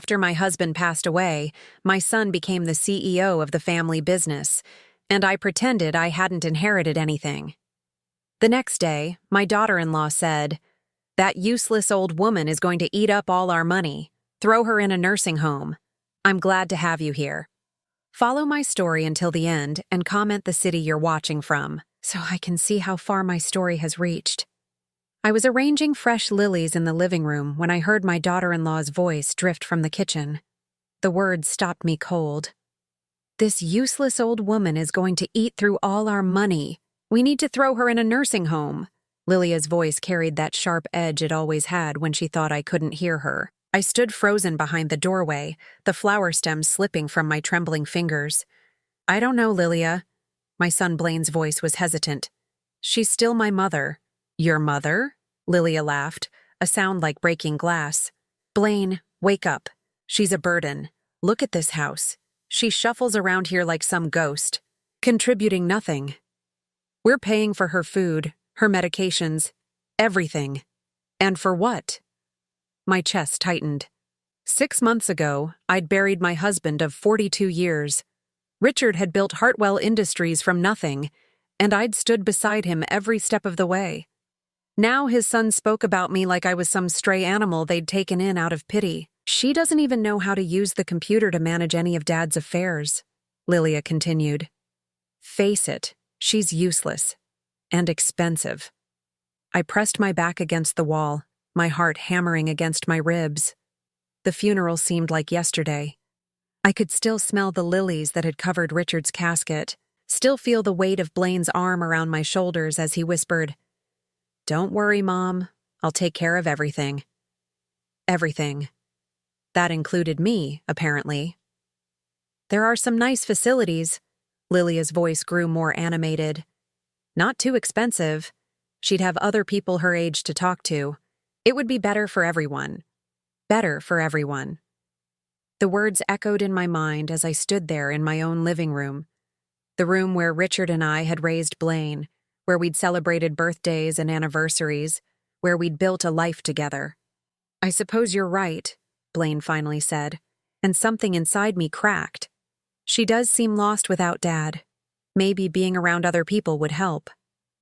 After my husband passed away, my son became the CEO of the family business, and I pretended I hadn't inherited anything. The next day, my daughter-in-law said, "That useless old woman is going to eat up all our money. Throw her in a nursing home. I'm glad to have you here." Follow my story until the end and comment the city you're watching from, so I can see how far my story has reached. I was arranging fresh lilies in the living room when I heard my daughter-in-law's voice drift from the kitchen. The words stopped me cold. "This useless old woman is going to eat through all our money. We need to throw her in a nursing home." Lilia's voice carried that sharp edge it always had when she thought I couldn't hear her. I stood frozen behind the doorway, the flower stems slipping from my trembling fingers. "I don't know, Lilia." My son Blaine's voice was hesitant. "She's still my mother." "Your mother?" Lilia laughed, a sound like breaking glass. "Blaine, wake up. She's a burden. Look at this house. She shuffles around here like some ghost, contributing nothing. We're paying for her food, her medications, everything. And for what?" My chest tightened. 6 months ago, I'd buried my husband of 42 years. Richard had built Hartwell Industries from nothing, and I'd stood beside him every step of the way. Now his son spoke about me like I was some stray animal they'd taken in out of pity. "She doesn't even know how to use the computer to manage any of Dad's affairs," Lilia continued. "Face it, she's useless. And expensive." I pressed my back against the wall, my heart hammering against my ribs. The funeral seemed like yesterday. I could still smell the lilies that had covered Richard's casket, still feel the weight of Blaine's arm around my shoulders as he whispered, "Don't worry, Mom. I'll take care of everything." Everything. That included me, apparently. "There are some nice facilities." Lilia's voice grew more animated. "Not too expensive. She'd have other people her age to talk to. It would be better for everyone. Better for everyone." The words echoed in my mind as I stood there in my own living room. The room where Richard and I had raised Blaine, where we'd celebrated birthdays and anniversaries, where we'd built a life together. "I suppose you're right," Blaine finally said, and something inside me cracked. "She does seem lost without Dad. Maybe being around other people would help."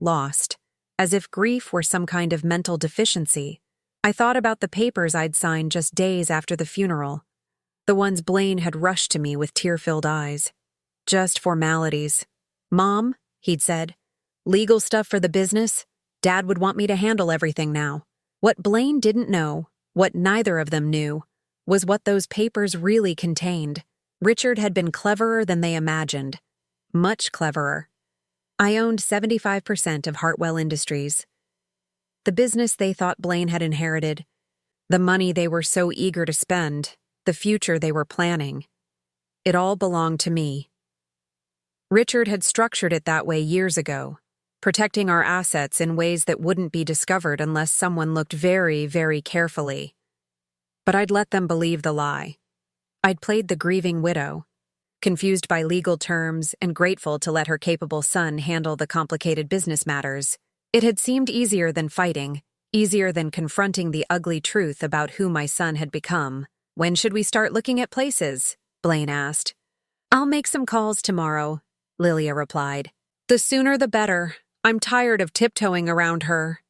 Lost. As if grief were some kind of mental deficiency. I thought about the papers I'd signed just days after the funeral. The ones Blaine had rushed to me with tear-filled eyes. "Just formalities. Mom," he'd said, "legal stuff for the business. Dad would want me to handle everything now." What Blaine didn't know, what neither of them knew, was what those papers really contained. Richard had been cleverer than they imagined. Much cleverer. I owned 75% of Hartwell Industries. The business they thought Blaine had inherited. The money they were so eager to spend. The future they were planning. It all belonged to me. Richard had structured it that way years ago, protecting our assets in ways that wouldn't be discovered unless someone looked very, very carefully. But I'd let them believe the lie. I'd played the grieving widow, confused by legal terms and grateful to let her capable son handle the complicated business matters. It had seemed easier than fighting, easier than confronting the ugly truth about who my son had become. "When should we start looking at places?" Blaine asked. "I'll make some calls tomorrow," Lilia replied. "The sooner the better. I'm tired of tiptoeing around her.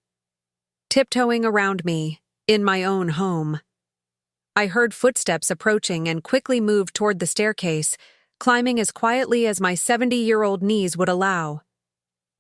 Tiptoeing around me, in my own home." I heard footsteps approaching and quickly moved toward the staircase, climbing as quietly as my 70-year-old knees would allow.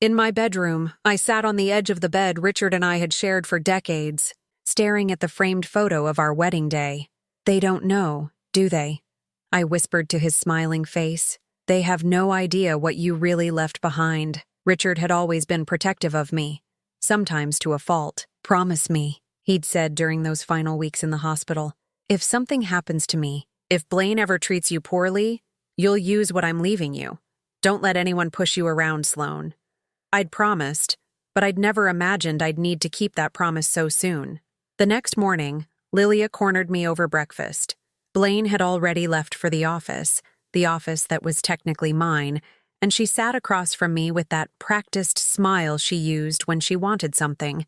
In my bedroom, I sat on the edge of the bed Richard and I had shared for decades, staring at the framed photo of our wedding day. "They don't know, do they?" I whispered to his smiling face. "They have no idea what you really left behind." Richard had always been protective of me, sometimes to a fault. "Promise me," he'd said during those final weeks in the hospital. "If something happens to me, if Blaine ever treats you poorly, you'll use what I'm leaving you. Don't let anyone push you around, Sloane." I'd promised, but I'd never imagined I'd need to keep that promise so soon. The next morning, Lilia cornered me over breakfast. Blaine had already left for the office that was technically mine, and she sat across from me with that practiced smile she used when she wanted something.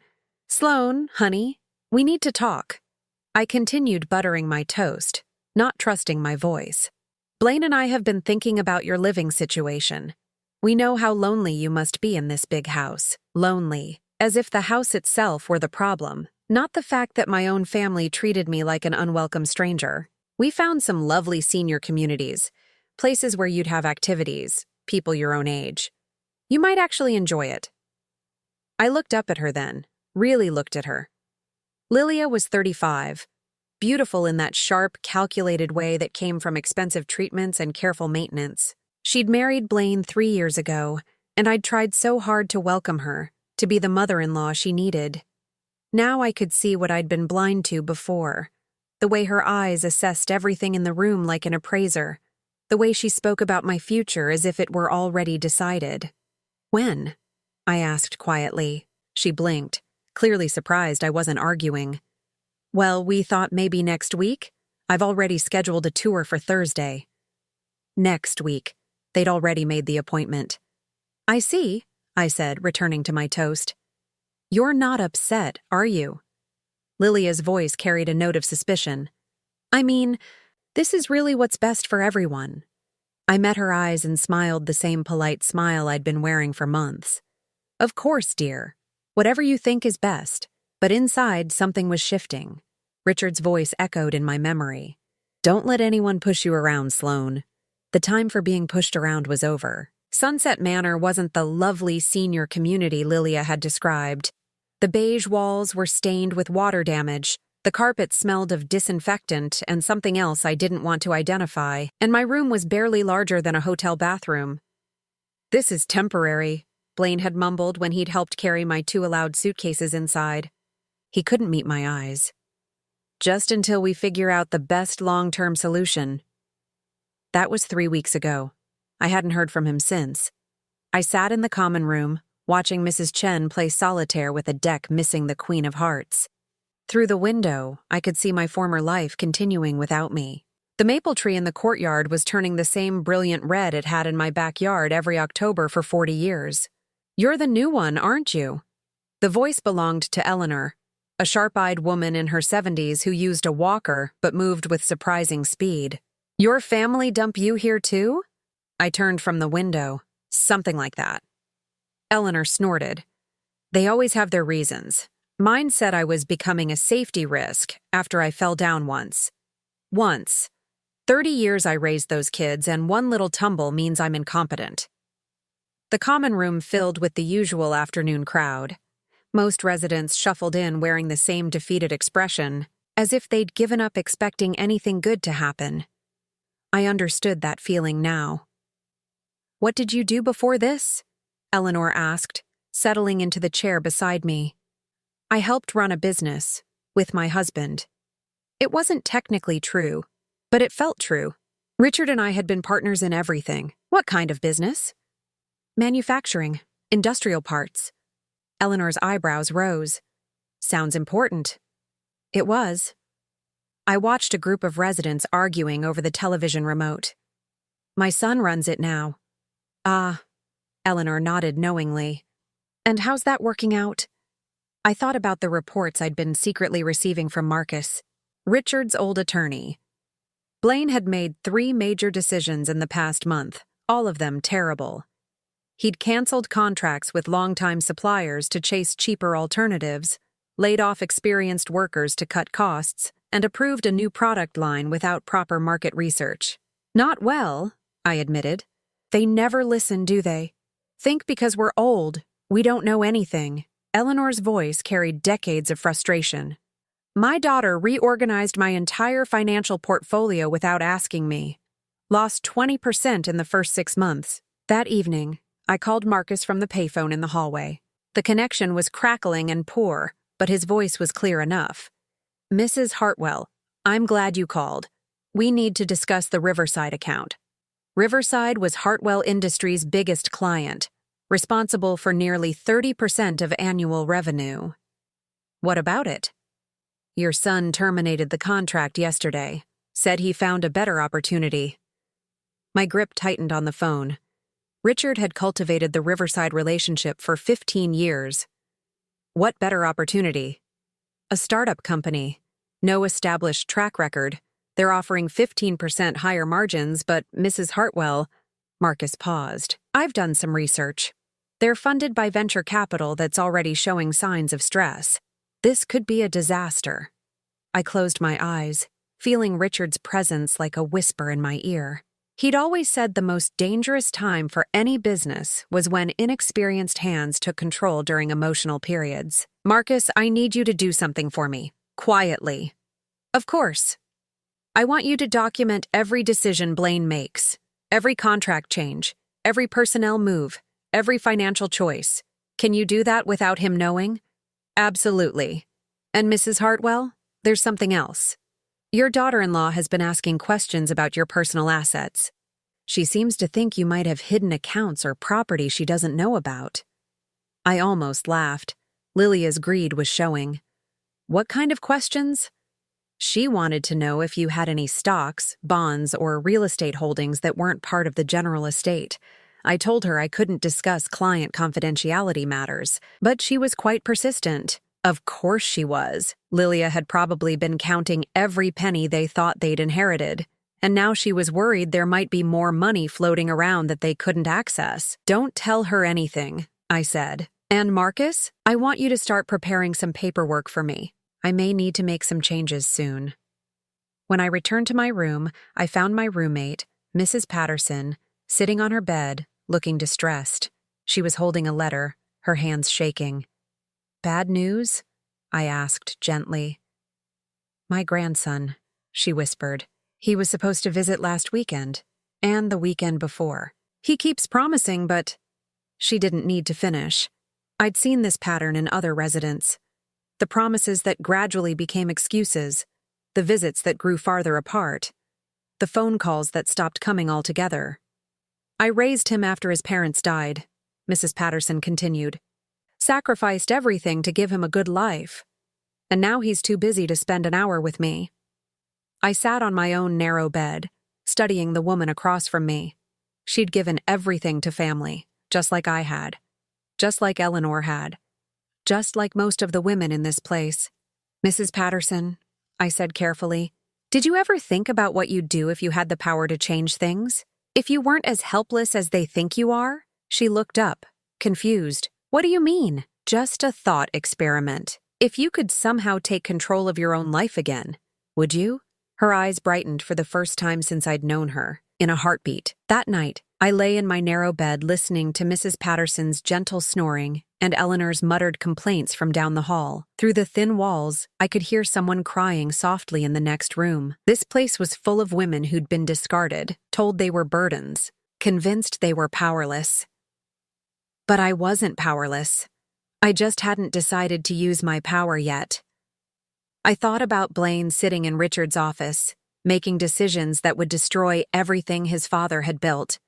"Sloane, honey, we need to talk." I continued buttering my toast. not trusting my voice. Blaine and I have been thinking about your living situation. We know how lonely you must be in this big house. Lonely, as if the house itself were the problem, not the fact that my own family treated me like an unwelcome stranger. We found some lovely senior communities, places where you'd have activities, people your own age. You might actually enjoy it. I looked up at her then, really looked at her. Lilia was 35, beautiful in that sharp, calculated way that came from expensive treatments and careful maintenance. She'd married Blaine 3 years ago, and I'd tried so hard to welcome her, to be the mother-in-law she needed. Now I could see what I'd been blind to before, the way her eyes assessed everything in the room like an appraiser, the way she spoke about my future as if it were already decided. When? I asked quietly. She blinked, clearly surprised I wasn't arguing. Well, we thought maybe next week. I've already scheduled a tour for Thursday. Next week. They'd already made the appointment. I see, I said, returning to my toast. You're not upset, are you? Lilia's voice carried a note of suspicion. I mean, this is really what's best for everyone. I met her eyes and smiled the same polite smile I'd been wearing for months. Of course, dear. Whatever you think is best. But inside, something was shifting. Richard's voice echoed in my memory. Don't let anyone push you around, Sloane. The time for being pushed around was over. Sunset Manor wasn't the lovely senior community Lilia had described. The beige walls were stained with water damage, the carpet smelled of disinfectant and something else I didn't want to identify, and my room was barely larger than a hotel bathroom. This is temporary, Blaine had mumbled when he'd helped carry my 2 allowed suitcases inside. He couldn't meet my eyes. Just until we figure out the best long-term solution. That was 3 weeks ago. I hadn't heard from him since. I sat in the common room, watching Mrs. Chen play solitaire with a deck missing the Queen of Hearts. Through the window, I could see my former life continuing without me. The maple tree in the courtyard was turning the same brilliant red it had in my backyard every October for 40 years. You're the new one, aren't you? The voice belonged to Eleanor, a sharp-eyed woman in her 70s who used a walker but moved with surprising speed. Your family dump you here too? I turned from the window. Something like that. Eleanor snorted. They always have their reasons. Mine said I was becoming a safety risk after I fell down once. Once. 30 years I raised those kids, and one little tumble means I'm incompetent. The common room filled with the usual afternoon crowd. Most residents shuffled in wearing the same defeated expression, as if they'd given up expecting anything good to happen. I understood that feeling now. What did you do before this? Eleanor asked, settling into the chair beside me. I helped run a business, with my husband. It wasn't technically true, but it felt true. Richard and I had been partners in everything. What kind of business? Manufacturing, industrial parts. Eleanor's eyebrows rose. Sounds important. It was. I watched a group of residents arguing over the television remote. My son runs it now. Ah, Eleanor nodded knowingly. And how's that working out? I thought about the reports I'd been secretly receiving from Marcus, Richard's old attorney. Blaine had made 3 major decisions in the past month, all of them terrible. He'd canceled contracts with longtime suppliers to chase cheaper alternatives, laid off experienced workers to cut costs, and approved a new product line without proper market research. Not well, I admitted. They never listen, do they? Think because we're old, we don't know anything. Eleanor's voice carried decades of frustration. My daughter reorganized my entire financial portfolio without asking me. Lost 20% in the first 6 months. That evening, I called Marcus from the payphone in the hallway. The connection was crackling and poor, but his voice was clear enough. Mrs. Hartwell, I'm glad you called. We need to discuss the Riverside account. Riverside was Hartwell Industries' biggest client, responsible for nearly 30% of annual revenue. What about it? Your son terminated the contract yesterday, said he found a better opportunity. My grip tightened on the phone. Richard had cultivated the Riverside relationship for 15 years. What better opportunity? A startup company. No established track record. They're offering 15% higher margins, but Mrs. Hartwell, Marcus paused. I've done some research. They're funded by venture capital that's already showing signs of stress. This could be a disaster. I closed my eyes, feeling Richard's presence like a whisper in my ear. He'd always said the most dangerous time for any business was when inexperienced hands took control during emotional periods. Marcus, I need you to do something for me. Quietly. Of course. I want you to document every decision Blaine makes, every contract change, every personnel move, every financial choice. Can you do that without him knowing? Absolutely. And Mrs. Hartwell, there's something else. Your daughter-in-law has been asking questions about your personal assets. She seems to think you might have hidden accounts or property she doesn't know about. I almost laughed. Lilia's greed was showing. What kind of questions? She wanted to know if you had any stocks, bonds, or real estate holdings that weren't part of the general estate. I told her I couldn't discuss client confidentiality matters, but she was quite persistent. Of course she was. Lilia had probably been counting every penny they thought they'd inherited, and now she was worried there might be more money floating around that they couldn't access. Don't tell her anything, I said. And Marcus, I want you to start preparing some paperwork for me. I may need to make some changes soon. When I returned to my room, I found my roommate, Mrs. Patterson, sitting on her bed, looking distressed. She was holding a letter, her hands shaking. Bad news? I asked gently. My grandson, she whispered. He was supposed to visit last weekend, and the weekend before. He keeps promising, but... She didn't need to finish. I'd seen this pattern in other residents. The promises that gradually became excuses, the visits that grew farther apart, the phone calls that stopped coming altogether. I raised him after his parents died, Mrs. Patterson continued. Sacrificed everything to give him a good life. And now he's too busy to spend an hour with me. I sat on my own narrow bed, studying the woman across from me. She'd given everything to family, just like I had, just like Eleanor had. Just like most of the women in this place. Mrs. Patterson, I said carefully, did you ever think about what you'd do if you had the power to change things? If you weren't as helpless as they think you are? She looked up, confused. What do you mean? Just a thought experiment. If you could somehow take control of your own life again, would you? Her eyes brightened for the first time since I'd known her, in a heartbeat. That night, I lay in my narrow bed listening to Mrs. Patterson's gentle snoring and Eleanor's muttered complaints from down the hall. Through the thin walls, I could hear someone crying softly in the next room. This place was full of women who'd been discarded, told they were burdens, convinced they were powerless. But I wasn't powerless. I just hadn't decided to use my power yet. I thought about Blaine sitting in Richard's office, making decisions that would destroy everything his father had built.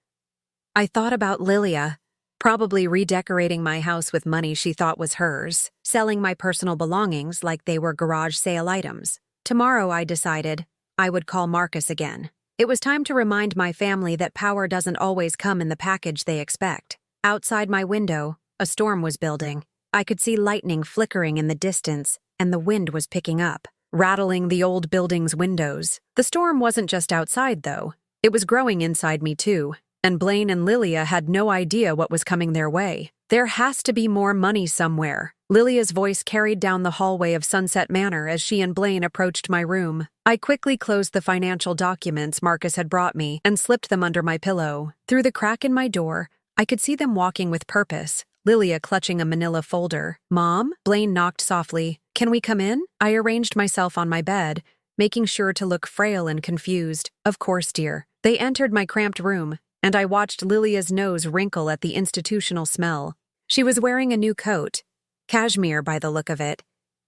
I thought about Lilia, probably redecorating my house with money she thought was hers, selling my personal belongings like they were garage sale items. Tomorrow, I decided, I would call Marcus again. It was time to remind my family that power doesn't always come in the package they expect. Outside my window, a storm was building. I could see lightning flickering in the distance, and the wind was picking up, rattling the old building's windows. The storm wasn't just outside, though. It was growing inside me, too. And Blaine and Lilia had no idea what was coming their way. There has to be more money somewhere. Lilia's voice carried down the hallway of Sunset Manor as she and Blaine approached my room. I quickly closed the financial documents Marcus had brought me and slipped them under my pillow. Through the crack in my door, I could see them walking with purpose, Lilia clutching a manila folder. Mom? Blaine knocked softly. Can we come in? I arranged myself on my bed, making sure to look frail and confused. Of course, dear. They entered my cramped room, and I watched Lilia's nose wrinkle at the institutional smell. She was wearing a new coat. Cashmere by the look of it.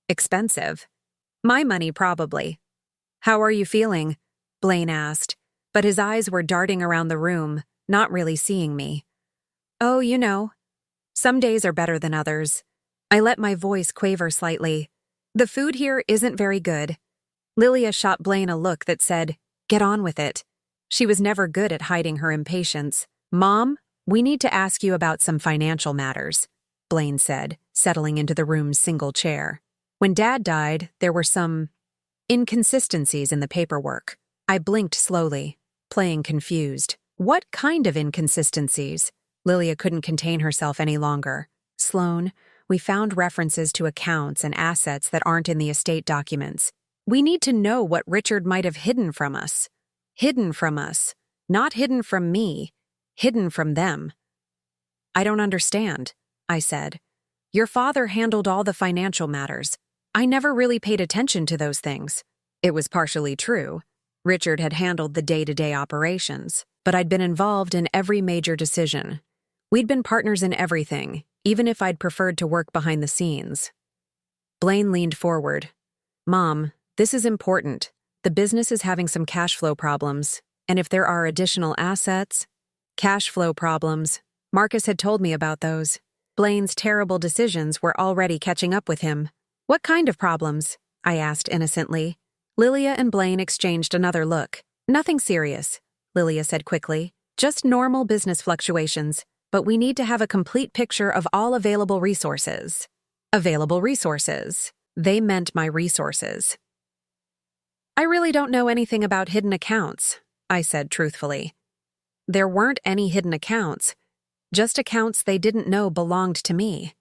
Expensive. My money, probably. How are you feeling? Blaine asked, but his eyes were darting around the room, not really seeing me. Oh, you know. Some days are better than others. I let my voice quaver slightly. The food here isn't very good. Lilia shot Blaine a look that said, get on with it. She was never good at hiding her impatience. Mom, we need to ask you about some financial matters, Blaine said, settling into the room's single chair. When Dad died, there were some inconsistencies in the paperwork. I blinked slowly, playing confused. What kind of inconsistencies? Lilia couldn't contain herself any longer. Sloane, we found references to accounts and assets that aren't in the estate documents. We need to know what Richard might have hidden from us. Hidden from us. Not hidden from me. Hidden from them. I don't understand, I said. Your father handled all the financial matters. I never really paid attention to those things. It was partially true. Richard had handled the day-to-day operations, but I'd been involved in every major decision. We'd been partners in everything, even if I'd preferred to work behind the scenes. Blaine leaned forward. Mom, this is important. The business is having some cash flow problems, and if there are additional assets... Cash flow problems. Marcus had told me about those. Blaine's terrible decisions were already catching up with him. What kind of problems? I asked innocently. Lilia and Blaine exchanged another look. Nothing serious, Lilia said quickly. Just normal business fluctuations, but we need to have a complete picture of all available resources. Available resources. They meant my resources. I really don't know anything about hidden accounts, I said truthfully. There weren't any hidden accounts, just accounts they didn't know belonged to me.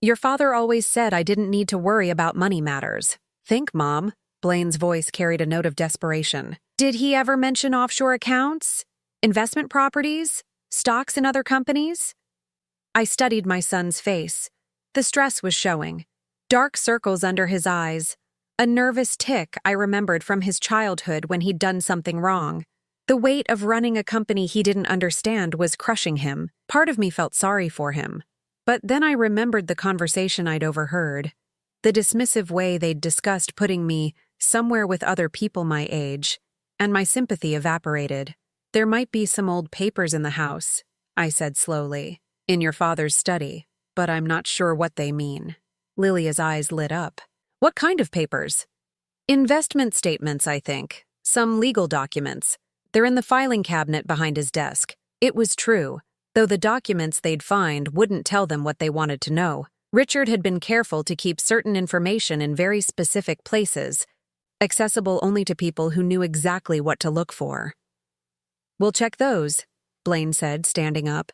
Your father always said I didn't need to worry about money matters. Think, Mom. Blaine's voice carried a note of desperation. Did he ever mention offshore accounts? Investment properties? Stocks in other companies? I studied my son's face. The stress was showing. Dark circles under his eyes. A nervous tic I remembered from his childhood when he'd done something wrong. The weight of running a company he didn't understand was crushing him. Part of me felt sorry for him. But then I remembered the conversation I'd overheard. The dismissive way they'd discussed putting me somewhere with other people my age, and my sympathy evaporated. There might be some old papers in the house, I said slowly, in your father's study, but I'm not sure what they mean. Lilia's eyes lit up. What kind of papers? Investment statements, I think. Some legal documents. They're in the filing cabinet behind his desk. It was true, though the documents they'd find wouldn't tell them what they wanted to know. Richard had been careful to keep certain information in very specific places, accessible only to people who knew exactly what to look for. We'll check those, Blaine said, standing up.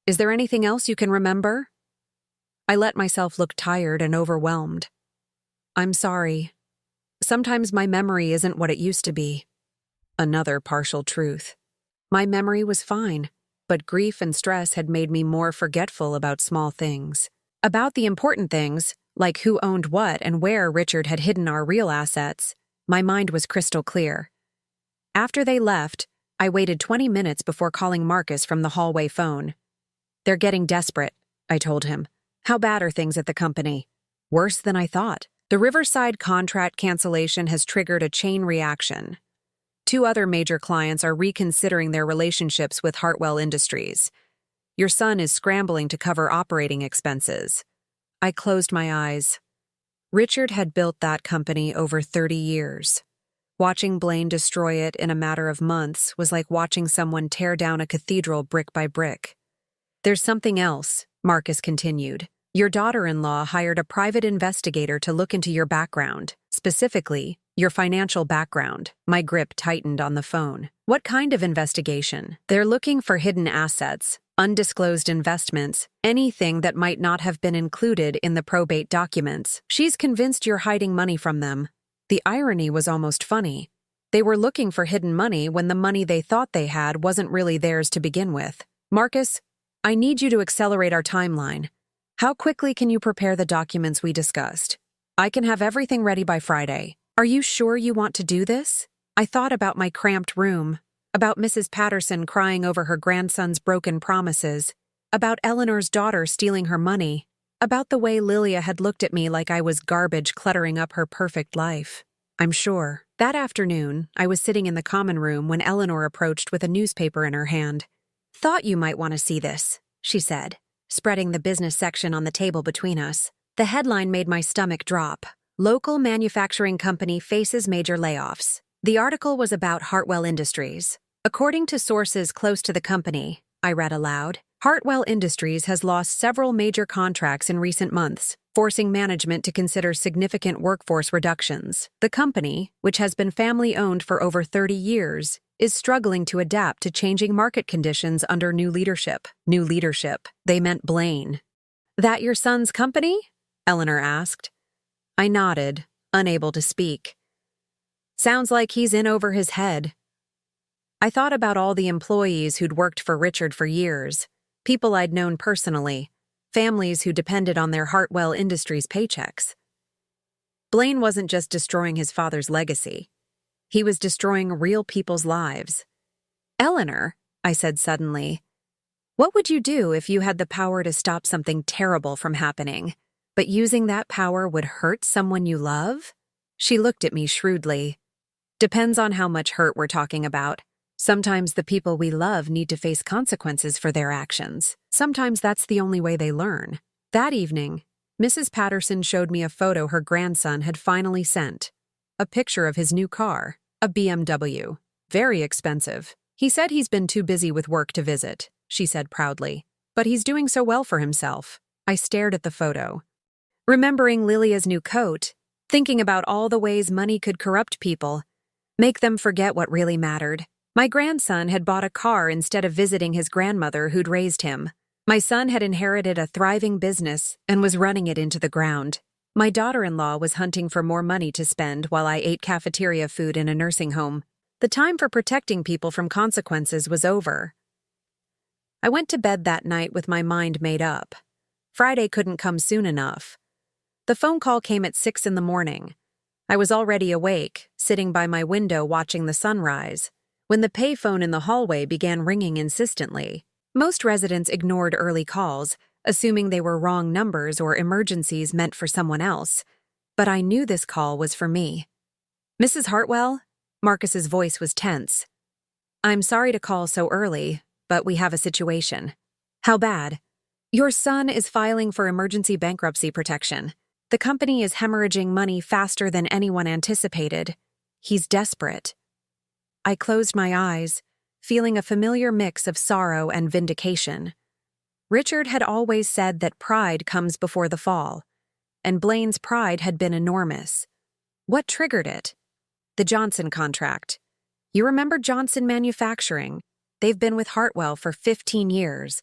Is there anything else you can remember? I let myself look tired and overwhelmed. I'm sorry. Sometimes my memory isn't what it used to be. Another partial truth. My memory was fine, but grief and stress had made me more forgetful about small things. About the important things, like who owned what and where Richard had hidden our real assets, my mind was crystal clear. After they left, I waited 20 minutes before calling Marcus from the hallway phone. They're getting desperate, I told him. How bad are things at the company? Worse than I thought. The Riverside contract cancellation has triggered a chain reaction. 2 other major clients are reconsidering their relationships with Hartwell Industries. Your son is scrambling to cover operating expenses. I closed my eyes. Richard had built that company over 30 years. Watching Blaine destroy it in a matter of months was like watching someone tear down a cathedral brick by brick. There's something else, Marcus continued. Your daughter-in-law hired a private investigator to look into your background, specifically, your financial background. My grip tightened on the phone. What kind of investigation? They're looking for hidden assets, undisclosed investments, anything that might not have been included in the probate documents. She's convinced you're hiding money from them. The irony was almost funny. They were looking for hidden money when the money they thought they had wasn't really theirs to begin with. Marcus, I need you to accelerate our timeline. How quickly can you prepare the documents we discussed? I can have everything ready by Friday. Are you sure you want to do this? I thought about my cramped room, about Mrs. Patterson crying over her grandson's broken promises, about Eleanor's daughter stealing her money, about the way Lilia had looked at me like I was garbage cluttering up her perfect life. I'm sure. That afternoon, I was sitting in the common room when Eleanor approached with a newspaper in her hand. Thought you might want to see this, she said, spreading the business section on the table between us. The headline made my stomach drop. Local manufacturing company faces major layoffs. The article was about Hartwell Industries. According to sources close to the company, I read aloud, Hartwell Industries has lost several major contracts in recent months, forcing management to consider significant workforce reductions. The company, which has been family-owned for over 30 years, is struggling to adapt to changing market conditions under new leadership. New leadership. They meant Blaine. "That your son's company?" Eleanor asked. I nodded, unable to speak. "Sounds like he's in over his head." I thought about all the employees who'd worked for Richard for years, people I'd known personally, families who depended on their Hartwell Industries paychecks. Blaine wasn't just destroying his father's legacy. He was destroying real people's lives. "Eleanor," I said suddenly, "what would you do if you had the power to stop something terrible from happening, but using that power would hurt someone you love?" She looked at me shrewdly. "Depends on how much hurt we're talking about. Sometimes the people we love need to face consequences for their actions. Sometimes that's the only way they learn." That evening, Mrs. Patterson showed me a photo her grandson had finally sent. A picture of his new car, a BMW. Very expensive. "He said he's been too busy with work to visit," she said proudly. "But he's doing so well for himself." I stared at the photo, remembering Lilia's new coat, thinking about all the ways money could corrupt people, make them forget what really mattered. My grandson had bought a car instead of visiting his grandmother who'd raised him. My son had inherited a thriving business and was running it into the ground. My daughter-in-law was hunting for more money to spend while I ate cafeteria food in a nursing home. The time for protecting people from consequences was over. I went to bed that night with my mind made up. Friday couldn't come soon enough. The phone call came at 6 in the morning. I was already awake, sitting by my window watching the sunrise, when the payphone in the hallway began ringing insistently. Most residents ignored early calls, assuming they were wrong numbers or emergencies meant for someone else. But I knew this call was for me. "Mrs. Hartwell?" Marcus's voice was tense. "I'm sorry to call so early, but we have a situation." "How bad?" "Your son is filing for emergency bankruptcy protection. The company is hemorrhaging money faster than anyone anticipated. He's desperate." I closed my eyes, feeling a familiar mix of sorrow and vindication. Richard had always said that pride comes before the fall, and Blaine's pride had been enormous. What triggered it? The Johnson contract. You remember Johnson Manufacturing? They've been with Hartwell for 15 years.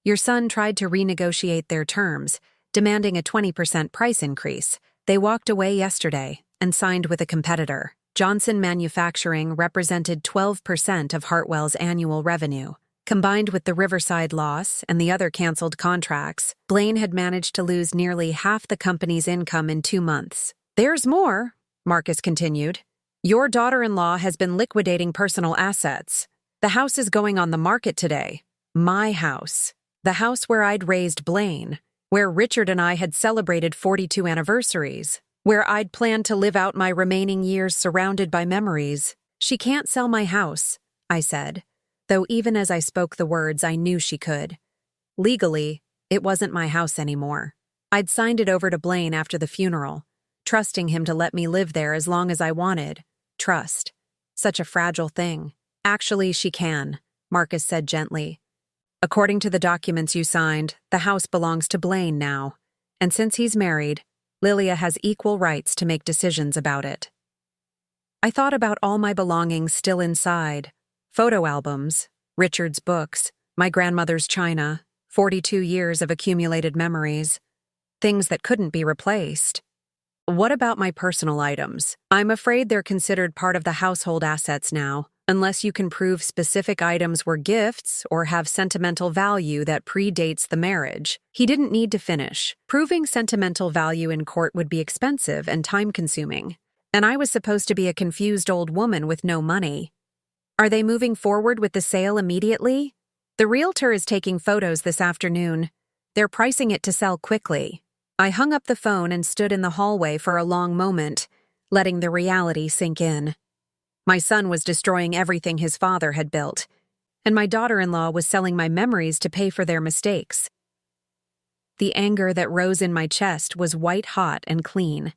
Your son tried to renegotiate their terms, demanding a 20% price increase. They walked away yesterday and signed with a competitor. Johnson Manufacturing represented 12% of Hartwell's annual revenue. Combined with the Riverside loss and the other canceled contracts, Blaine had managed to lose nearly half the company's income in 2 months. "There's more," Marcus continued. "Your daughter-in-law has been liquidating personal assets. The house is going on the market today. My house. The house where I'd raised Blaine, where Richard and I had celebrated 42 anniversaries, where I'd planned to live out my remaining years surrounded by memories. She can't sell my house," I said, though even as I spoke the words I knew she could. Legally, it wasn't my house anymore. I'd signed it over to Blaine after the funeral, trusting him to let me live there as long as I wanted. Trust. Such a fragile thing. "Actually, she can," Marcus said gently. "According to the documents you signed, the house belongs to Blaine now, and since he's married, Lilia has equal rights to make decisions about it." I thought about all my belongings still inside. Photo albums, Richard's books, my grandmother's china, 42 years of accumulated memories. Things that couldn't be replaced. What about my personal items? "I'm afraid they're considered part of the household assets now, unless you can prove specific items were gifts or have sentimental value that predates the marriage." He didn't need to finish. Proving sentimental value in court would be expensive and time-consuming, and I was supposed to be a confused old woman with no money. "Are they moving forward with the sale immediately?" "The realtor is taking photos this afternoon. They're pricing it to sell quickly." I hung up the phone and stood in the hallway for a long moment, letting the reality sink in. My son was destroying everything his father had built, and my daughter-in-law was selling my memories to pay for their mistakes. The anger that rose in my chest was white-hot and clean.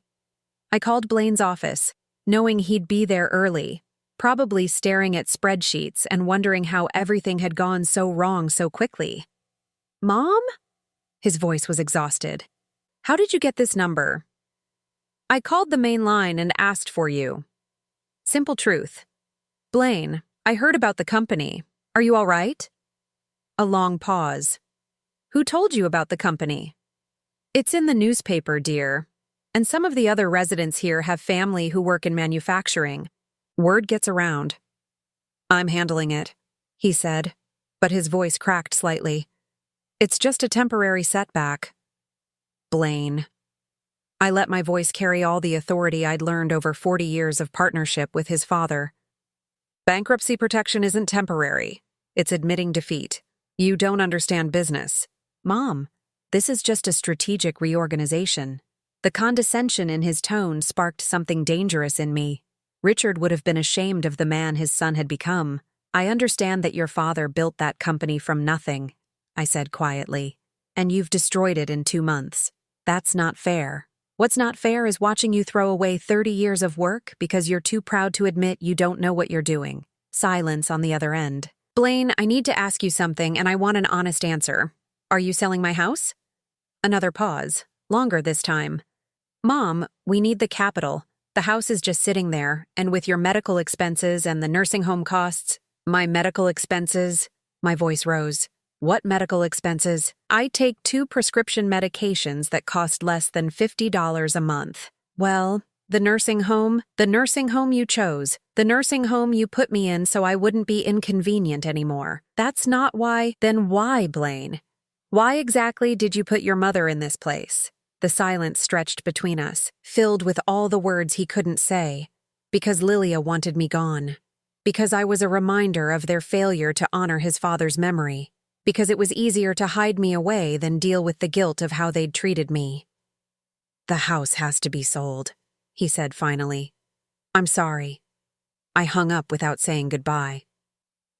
I called Blaine's office, knowing he'd be there early, probably staring at spreadsheets and wondering how everything had gone so wrong so quickly. Mom? His voice was exhausted. How did you get this number? I called the main line and asked for you. Simple truth. Blaine, I heard about the company. Are you all right? A long pause. Who told you about the company? It's in the newspaper, dear. And some of the other residents here have family who work in manufacturing. Word gets around. I'm handling it, he said, but his voice cracked slightly. It's just a temporary setback. Blaine. I let my voice carry all the authority I'd learned over 40 years of partnership with his father. Bankruptcy protection isn't temporary. It's admitting defeat. You don't understand business. Mom, this is just a strategic reorganization. The condescension in his tone sparked something dangerous in me. Richard would have been ashamed of the man his son had become. I understand that your father built that company from nothing, I said quietly, and you've destroyed it in 2 months. That's not fair. What's not fair is watching you throw away 30 years of work because you're too proud to admit you don't know what you're doing. Silence on the other end. Blaine, I need to ask you something and I want an honest answer. Are you selling my house? Another pause, longer this time. Mom, we need the capital. The house is just sitting there, and with your medical expenses and the nursing home costs, my medical expenses, my voice rose. What medical expenses? I take 2 prescription medications that cost less than $50 a month. Well, the nursing home you chose, the nursing home you put me in so I wouldn't be inconvenient anymore. That's not why. Then why, Blaine? Why exactly did you put your mother in this place? The silence stretched between us, filled with all the words he couldn't say. Because Lilia wanted me gone. Because I was a reminder of their failure to honor his father's memory. Because it was easier to hide me away than deal with the guilt of how they'd treated me. The house has to be sold, he said finally. I'm sorry. I hung up without saying goodbye.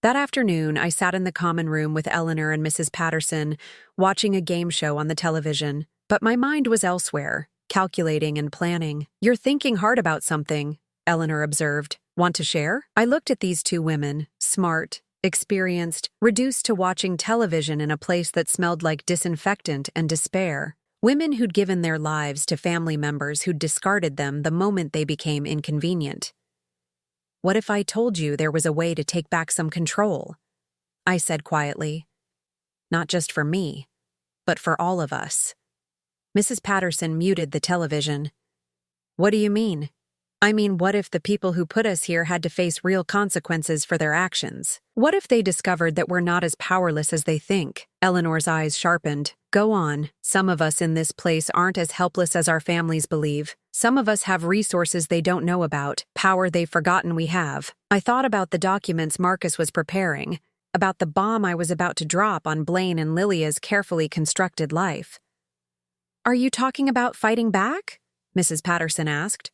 That afternoon, I sat in the common room with Eleanor and Mrs. Patterson, watching a game show on the television. But my mind was elsewhere, calculating and planning. You're thinking hard about something, Eleanor observed. Want to share? I looked at these 2 women, smart, experienced, reduced to watching television in a place that smelled like disinfectant and despair. Women who'd given their lives to family members who'd discarded them the moment they became inconvenient. What if I told you there was a way to take back some control? I said quietly. Not just for me, but for all of us. Mrs. Patterson muted the television. What do you mean? I mean, what if the people who put us here had to face real consequences for their actions? What if they discovered that we're not as powerless as they think? Eleanor's eyes sharpened. Go on. Some of us in this place aren't as helpless as our families believe. Some of us have resources they don't know about, power they've forgotten we have. I thought about the documents Marcus was preparing, about the bomb I was about to drop on Blaine and Lilia's carefully constructed life. Are you talking about fighting back? Mrs. Patterson asked.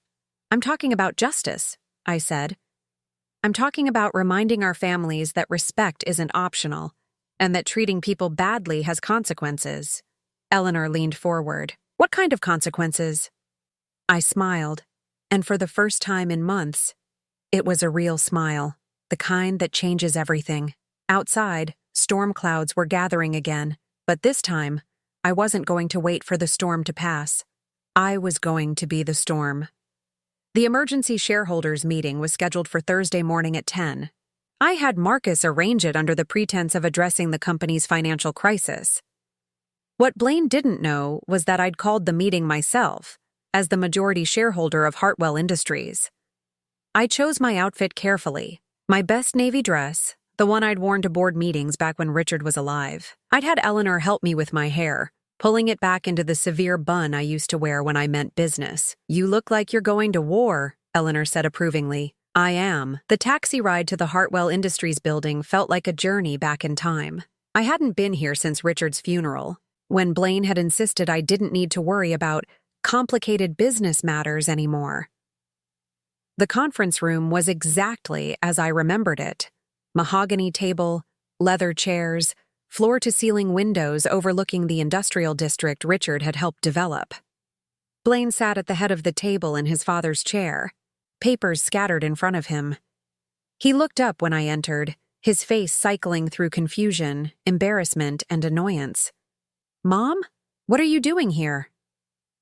I'm talking about justice, I said. I'm talking about reminding our families that respect isn't optional, and that treating people badly has consequences. Eleanor leaned forward. What kind of consequences? I smiled, and for the first time in months, it was a real smile, the kind that changes everything. Outside, storm clouds were gathering again, but this time, I wasn't going to wait for the storm to pass. I was going to be the storm. The emergency shareholders meeting was scheduled for Thursday morning at 10. I had Marcus arrange it under the pretense of addressing the company's financial crisis. What Blaine didn't know was that I'd called the meeting myself, as the majority shareholder of Hartwell Industries. I chose my outfit carefully, my best navy dress, the one I'd worn to board meetings back when Richard was alive. I'd had Eleanor help me with my hair, pulling it back into the severe bun I used to wear when I meant business. You look like you're going to war, Eleanor said approvingly. I am. The taxi ride to the Hartwell Industries building felt like a journey back in time. I hadn't been here since Richard's funeral, when Blaine had insisted I didn't need to worry about complicated business matters anymore. The conference room was exactly as I remembered it. Mahogany table, leather chairs, floor-to-ceiling windows overlooking the industrial district Richard had helped develop. Blaine sat at the head of the table in his father's chair, papers scattered in front of him. He looked up when I entered, his face cycling through confusion, embarrassment, and annoyance. Mom? What are you doing here?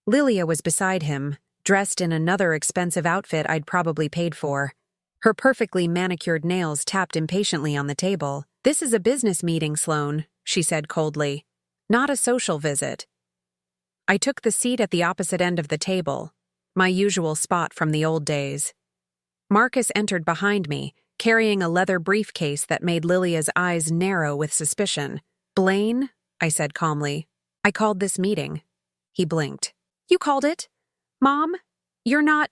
Lilia was beside him, dressed in another expensive outfit I'd probably paid for. Her perfectly manicured nails tapped impatiently on the table. This is a business meeting, Sloane, she said coldly. Not a social visit. I took the seat at the opposite end of the table, my usual spot from the old days. Marcus entered behind me, carrying a leather briefcase that made Lilia's eyes narrow with suspicion. Blaine, I said calmly. I called this meeting. He blinked. You called it? Mom, you're not…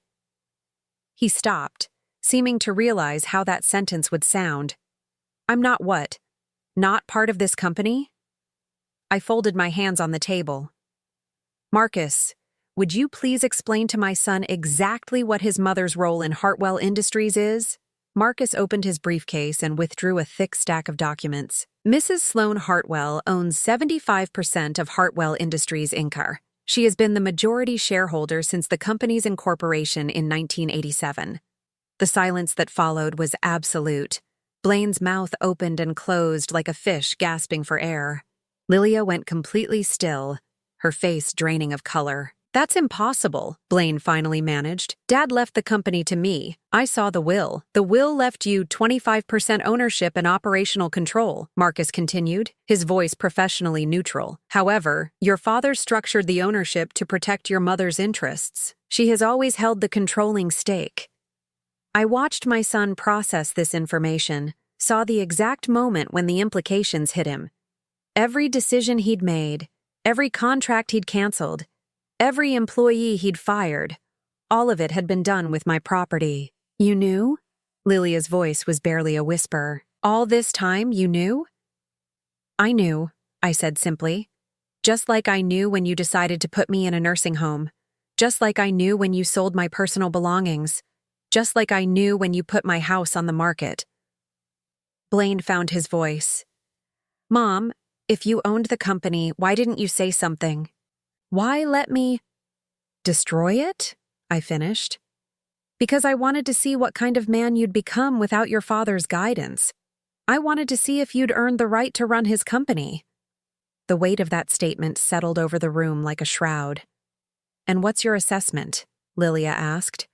He stopped, seeming to realize how that sentence would sound. I'm not what? Not part of this company? I folded my hands on the table. Marcus, would you please explain to my son exactly what his mother's role in Hartwell Industries is? Marcus opened his briefcase and withdrew a thick stack of documents. Mrs. Sloane Hartwell owns 75% of Hartwell Industries Inc. She has been the majority shareholder since the company's incorporation in 1987. The silence that followed was absolute. Blaine's mouth opened and closed like a fish gasping for air. Lilia went completely still, her face draining of color. That's impossible, Blaine finally managed. Dad left the company to me. I saw the will. The will left you 25% ownership and operational control, Marcus continued, his voice professionally neutral. However, your father structured the ownership to protect your mother's interests. She has always held the controlling stake. I watched my son process this information, saw the exact moment when the implications hit him. Every decision he'd made, every contract he'd canceled, every employee he'd fired, all of it had been done with my property. You knew? Lilia's voice was barely a whisper. All this time you knew? I knew, I said simply. Just like I knew when you decided to put me in a nursing home. Just like I knew when you sold my personal belongings. Just like I knew when you put my house on the market. Blaine found his voice. Mom, if you owned the company, why didn't you say something? Why let me… Destroy it? I finished. Because I wanted to see what kind of man you'd become without your father's guidance. I wanted to see if you'd earned the right to run his company. The weight of that statement settled over the room like a shroud. And what's your assessment? Lilia asked,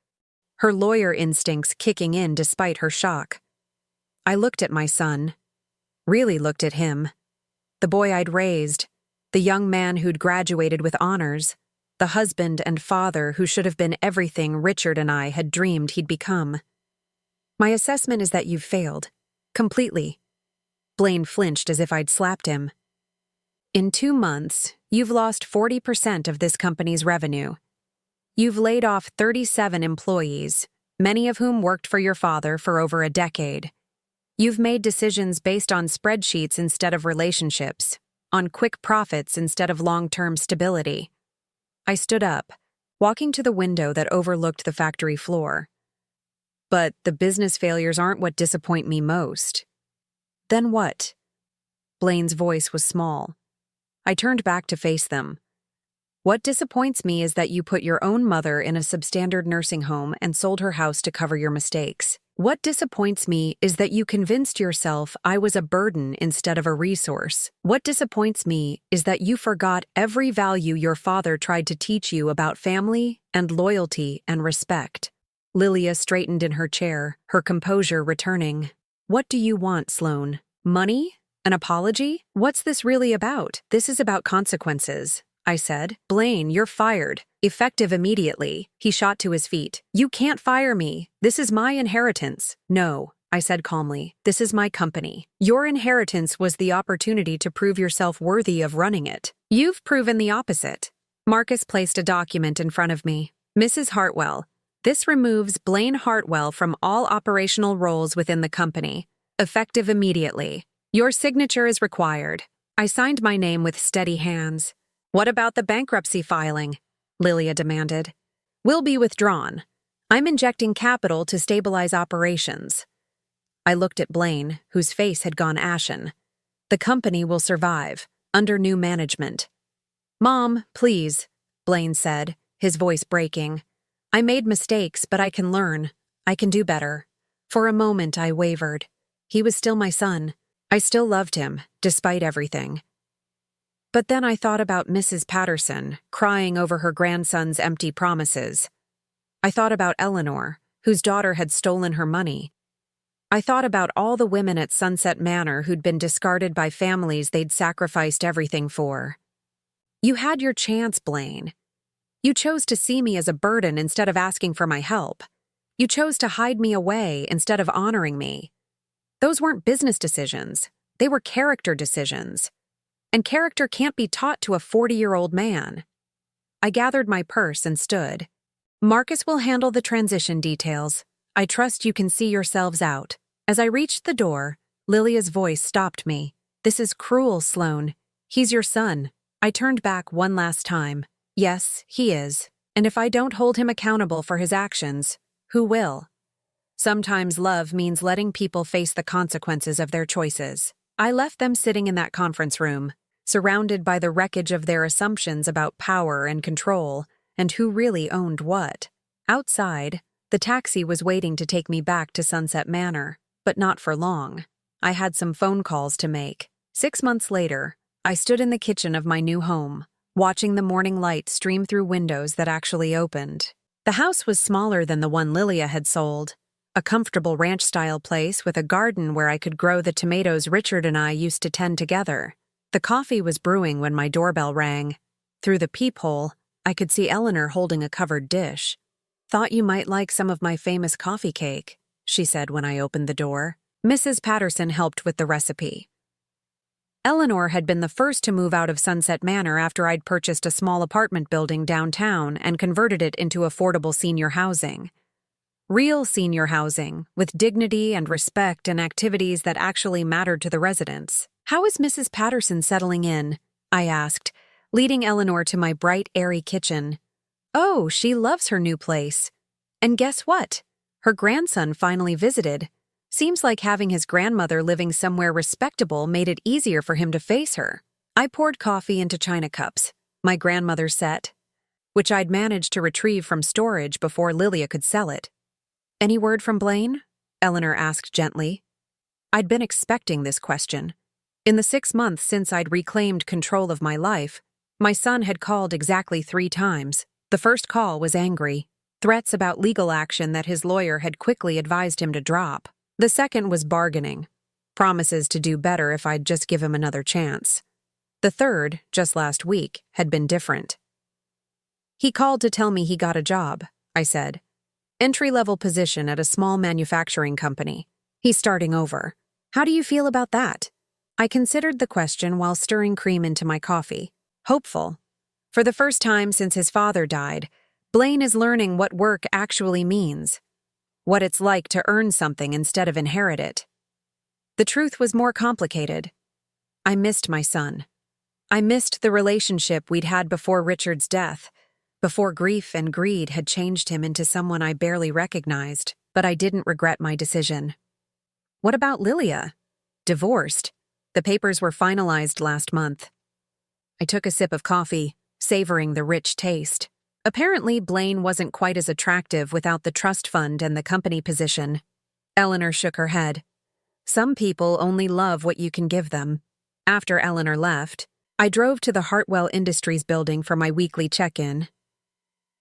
her lawyer instincts kicking in despite her shock. I looked at my son. Really looked at him. The boy I'd raised. The young man who'd graduated with honors, the husband and father who should have been everything Richard and I had dreamed he'd become. My assessment is that you've failed. Completely. Blaine flinched as if I'd slapped him. In 2 months, you've lost 40% of this company's revenue. You've laid off 37 employees, many of whom worked for your father for over a decade. You've made decisions based on spreadsheets instead of relationships, on quick profits instead of long-term stability. I stood up, walking to the window that overlooked the factory floor. But the business failures aren't what disappoint me most. Then what? Blaine's voice was small. I turned back to face them. What disappoints me is that you put your own mother in a substandard nursing home and sold her house to cover your mistakes. What disappoints me is that you convinced yourself I was a burden instead of a resource. What disappoints me is that you forgot every value your father tried to teach you about family and loyalty and respect. Lilia straightened in her chair, her composure returning. What do you want, Sloane? Money? An apology? What's this really about? This is about consequences, I said. Blaine, you're fired. Effective immediately. He shot to his feet. You can't fire me. This is my inheritance. No, I said calmly. This is my company. Your inheritance was the opportunity to prove yourself worthy of running it. You've proven the opposite. Marcus placed a document in front of me. Mrs. Hartwell, this removes Blaine Hartwell from all operational roles within the company. Effective immediately. Your signature is required. I signed my name with steady hands. What about the bankruptcy filing? Lilia demanded. Will be withdrawn. I'm injecting capital to stabilize operations. I looked at Blaine, whose face had gone ashen. The company will survive, under new management. Mom, please, Blaine said, his voice breaking. I made mistakes, but I can learn. I can do better. For a moment, I wavered. He was still my son. I still loved him, despite everything. But then I thought about Mrs. Patterson, crying over her grandson's empty promises. I thought about Eleanor, whose daughter had stolen her money. I thought about all the women at Sunset Manor who'd been discarded by families they'd sacrificed everything for. You had your chance, Blaine. You chose to see me as a burden instead of asking for my help. You chose to hide me away instead of honoring me. Those weren't business decisions. They were character decisions. And character can't be taught to a 40-year-old man. I gathered my purse and stood. Marcus will handle the transition details. I trust you can see yourselves out. As I reached the door, Lilia's voice stopped me. This is cruel, Sloane. He's your son. I turned back one last time. Yes, he is. And if I don't hold him accountable for his actions, who will? Sometimes love means letting people face the consequences of their choices. I left them sitting in that conference room, surrounded by the wreckage of their assumptions about power and control, and who really owned what. Outside, the taxi was waiting to take me back to Sunset Manor, but not for long. I had some phone calls to make. 6 months later, I stood in the kitchen of my new home, watching the morning light stream through windows that actually opened. The house was smaller than the one Lilia had sold, a comfortable ranch-style place with a garden where I could grow the tomatoes Richard and I used to tend together. The coffee was brewing when my doorbell rang. Through the peephole, I could see Eleanor holding a covered dish. "Thought you might like some of my famous coffee cake," she said when I opened the door. Mrs. Patterson helped with the recipe. Eleanor had been the first to move out of Sunset Manor after I'd purchased a small apartment building downtown and converted it into affordable senior housing. Real senior housing, with dignity and respect and activities that actually mattered to the residents. "How is Mrs. Patterson settling in?" I asked, leading Eleanor to my bright, airy kitchen. "Oh, she loves her new place. And guess what? Her grandson finally visited. Seems like having his grandmother living somewhere respectable made it easier for him to face her." I poured coffee into china cups, my grandmother's set, which I'd managed to retrieve from storage before Lilia could sell it. "Any word from Blaine?" Eleanor asked gently. I'd been expecting this question. In the 6 months since I'd reclaimed control of my life, my son had called exactly 3 times. The first call was angry, threats about legal action that his lawyer had quickly advised him to drop. The second was bargaining, promises to do better if I'd just give him another chance. The third, just last week, had been different. "He called to tell me he got a job," I said. "Entry-level position at a small manufacturing company. He's starting over. How do you feel about that?" I considered the question while stirring cream into my coffee. Hopeful. For the first time since his father died, Blaine is learning what work actually means. What it's like to earn something instead of inherit it. The truth was more complicated. I missed my son. I missed the relationship we'd had before Richard's death, before grief and greed had changed him into someone I barely recognized, but I didn't regret my decision. What about Lilia? Divorced. The papers were finalized last month. I took a sip of coffee, savoring the rich taste. Apparently, Blaine wasn't quite as attractive without the trust fund and the company position. Eleanor shook her head. Some people only love what you can give them. After Eleanor left, I drove to the Hartwell Industries building for my weekly check-in.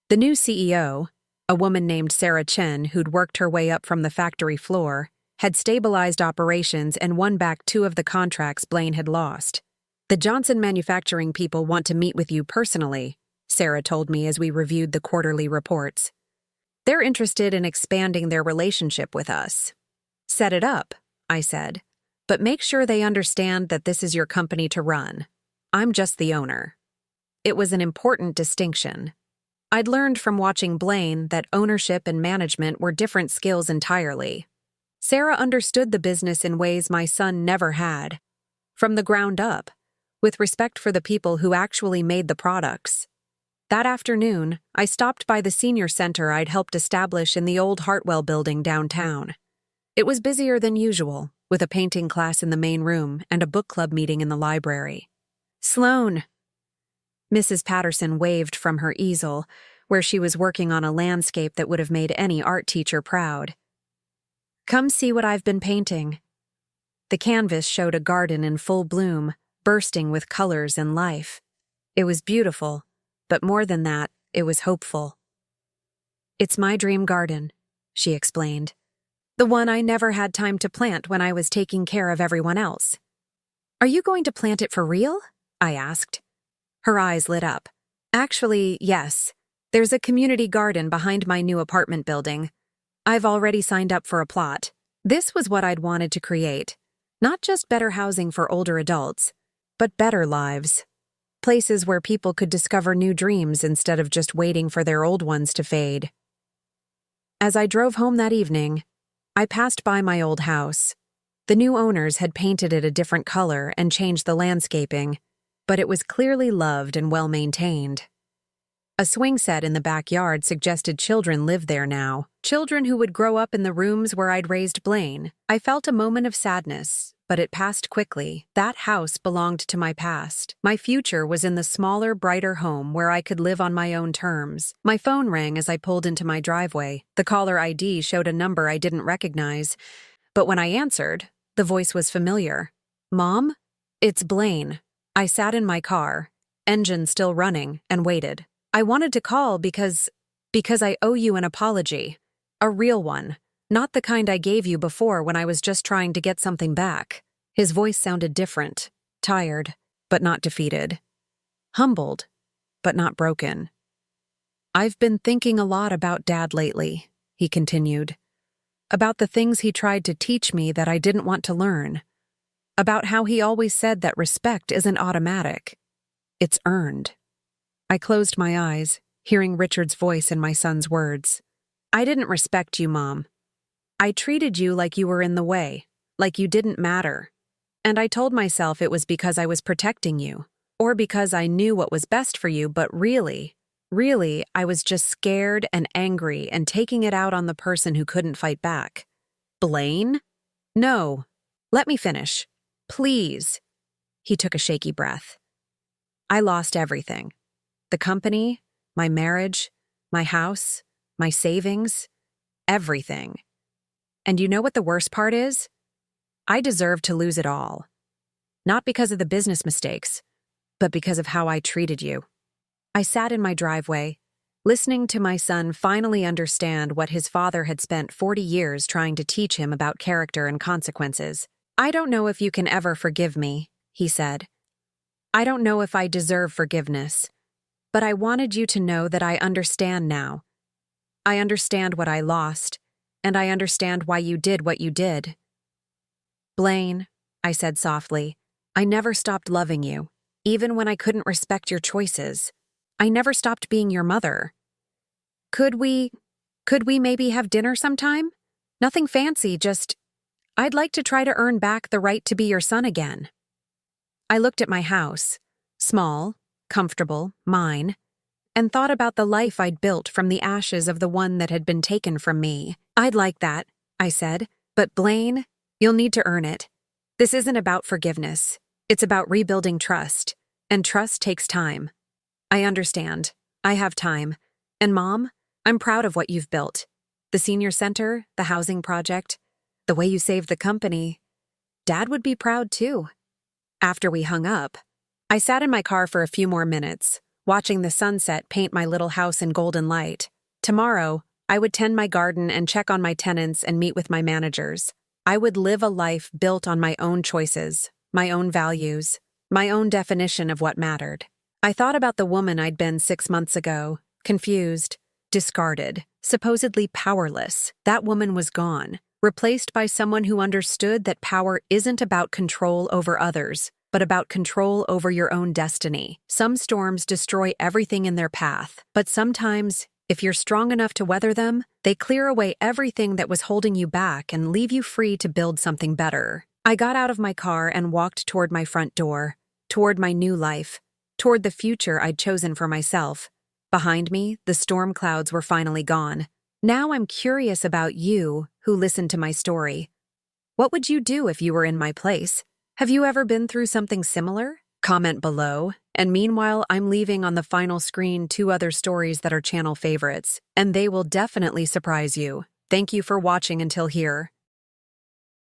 The new CEO, a woman named Sarah Chen who'd worked her way up from the factory floor, had stabilized operations and won back 2 of the contracts Blaine had lost. "The Johnson Manufacturing people want to meet with you personally," Sarah told me as we reviewed the quarterly reports. "They're interested in expanding their relationship with us." "Set it up," I said, "but make sure they understand that this is your company to run. I'm just the owner." It was an important distinction. I'd learned from watching Blaine that ownership and management were different skills entirely. Sarah understood the business in ways my son never had. From the ground up, with respect for the people who actually made the products. That afternoon, I stopped by the senior center I'd helped establish in the old Hartwell building downtown. It was busier than usual, with a painting class in the main room and a book club meeting in the library. "Sloane." Mrs. Patterson waved from her easel, where she was working on a landscape that would have made any art teacher proud. "Come see what I've been painting." The canvas showed a garden in full bloom, bursting with colors and life. It was beautiful, but more than that, it was hopeful. "It's my dream garden," she explained. "The one I never had time to plant when I was taking care of everyone else." "Are you going to plant it for real?" I asked. Her eyes lit up. "Actually, yes. There's a community garden behind my new apartment building. I've already signed up for a plot." This was what I'd wanted to create. Not just better housing for older adults, but better lives. Places where people could discover new dreams instead of just waiting for their old ones to fade. As I drove home that evening, I passed by my old house. The new owners had painted it a different color and changed the landscaping, but it was clearly loved and well-maintained. A swing set in the backyard suggested children lived there now, children who would grow up in the rooms where I'd raised Blaine. I felt a moment of sadness, but it passed quickly. That house belonged to my past. My future was in the smaller, brighter home where I could live on my own terms. My phone rang as I pulled into my driveway. The caller ID showed a number I didn't recognize, but when I answered, the voice was familiar. "Mom? It's Blaine." I sat in my car, engine still running, and waited. "I wanted to call because I owe you an apology. A real one. Not the kind I gave you before when I was just trying to get something back." His voice sounded different, tired, but not defeated. Humbled, but not broken. "I've been thinking a lot about Dad lately," he continued. "About the things he tried to teach me that I didn't want to learn. About how he always said that respect isn't automatic. It's earned." I closed my eyes, hearing Richard's voice in my son's words. "I didn't respect you, Mom. I treated you like you were in the way, like you didn't matter. And I told myself it was because I was protecting you, or because I knew what was best for you, but really, I was just scared and angry and taking it out on the person who couldn't fight back." "Blaine? No. Let me finish. Please." He took a shaky breath. "I lost everything. The company, my marriage, my house, my savings, everything. And you know what the worst part is? I deserve to lose it all. Not because of the business mistakes, but because of how I treated you." I sat in my driveway, listening to my son finally understand what his father had spent 40 years trying to teach him about character and consequences. "I don't know if you can ever forgive me," he said. "I don't know if I deserve forgiveness. But I wanted you to know that I understand now. I understand what I lost, and I understand why you did what you did." "Blaine," I said softly, "I never stopped loving you, even when I couldn't respect your choices. I never stopped being your mother. Could we maybe have dinner sometime? Nothing fancy, just, I'd like to try to earn back the right to be your son again." I looked at my house, small, comfortable, mine, and thought about the life I'd built from the ashes of the one that had been taken from me. "I'd like that," I said, "but Blaine, you'll need to earn it. This isn't about forgiveness. It's about rebuilding trust, and trust takes time." "I understand. I have time. And Mom, I'm proud of what you've built. The senior center, the housing project, the way you saved the company. Dad would be proud too." After we hung up, I sat in my car for a few more minutes, watching the sunset paint my little house in golden light. Tomorrow, I would tend my garden and check on my tenants and meet with my managers. I would live a life built on my own choices, my own values, my own definition of what mattered. I thought about the woman I'd been 6 months ago, confused, discarded, supposedly powerless. That woman was gone, replaced by someone who understood that power isn't about control over others, but about control over your own destiny. Some storms destroy everything in their path, but sometimes, if you're strong enough to weather them, they clear away everything that was holding you back and leave you free to build something better. I got out of my car and walked toward my front door, toward my new life, toward the future I'd chosen for myself. Behind me, the storm clouds were finally gone. Now I'm curious about you, who listened to my story. What would you do if you were in my place? Have you ever been through something similar? Comment below, and meanwhile I'm leaving on the final screen 2 other stories that are channel favorites, and they will definitely surprise you. Thank you for watching until here.